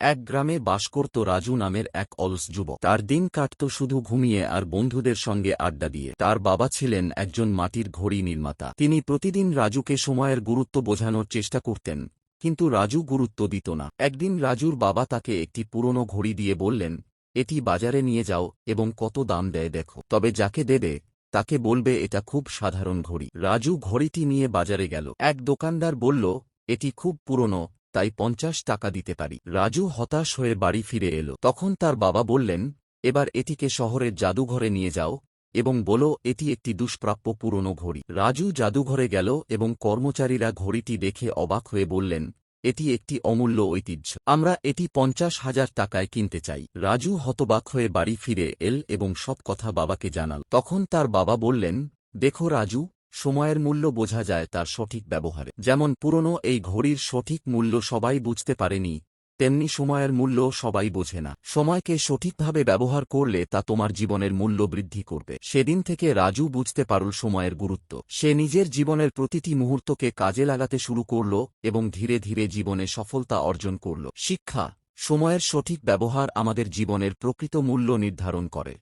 এক গ্রামে বাস করত রাজু নামের এক অলস যুবক। তার দিন কাটত শুধু ঘুমিয়ে আর বন্ধুদের সঙ্গে আড্ডা দিয়ে। তার বাবা ছিলেন একজন মাটির ঘড়ি নির্মাতা। তিনি প্রতিদিন রাজুকে সময়ের গুরুত্ব বোঝানোর চেষ্টা করতেন, কিন্তু রাজু গুরুত্ব দিত না। একদিন রাজুর বাবা তাকে একটি পুরনো ঘড়ি দিয়ে বললেন, এটি বাজারে নিয়ে যাও এবং কত দাম দেয় দেখো, তবে যাকে দেবে তাকে বলবে এটা খুব সাধারণ ঘড়ি। রাজু ঘড়িটি নিয়ে বাজারে গেল। এক দোকানদার বলল, এটি খুব পুরনো, তাই 50 টাকা দিতে পারি। রাজু হতাশ হয়ে বাড়ি ফিরে এলো। তখন তার বাবা বললেন, এবার এটিকে শহরের জাদুঘরে নিয়ে যাও এবং বলো এটি একটি দুষ্প্রাপ্য পুরনো ঘড়ি। রাজু জাদুঘরে গেল এবং কর্মচারীরা ঘড়িটি দেখে অবাক হয়ে বললেন, এটি একটি অমূল্য ঐতিহ্য, আমরা এটি 50,000 টাকায় কিনতে চাই। রাজু হতবাক হয়ে বাড়ি ফিরে এল এবং সব কথা বাবাকে জানাল। তখন তার বাবা বললেন, দেখো রাজু, সময়ের মূল্য বোঝা যায় তার সঠিক ব্যবহারে। যেমন পুরনো এই ঘড়ির সঠিক মূল্য সবাই বুঝতে পারেনি, তেমনি সময়ের মূল্য সবাই বোঝে না। সময়কে সঠিকভাবে ব্যবহার করলে তা তোমার জীবনের মূল্য বৃদ্ধি করবে। সেদিন থেকে রাজু বুঝতে পারল সময়ের গুরুত্ব। সে নিজের জীবনের প্রতিটি মুহূর্তকে কাজে লাগাতে শুরু করল এবং ধীরে ধীরে জীবনে সফলতা অর্জন করল। শিক্ষা: সময়ের সঠিক ব্যবহার আমাদের জীবনের প্রকৃত মূল্য নির্ধারণ করে।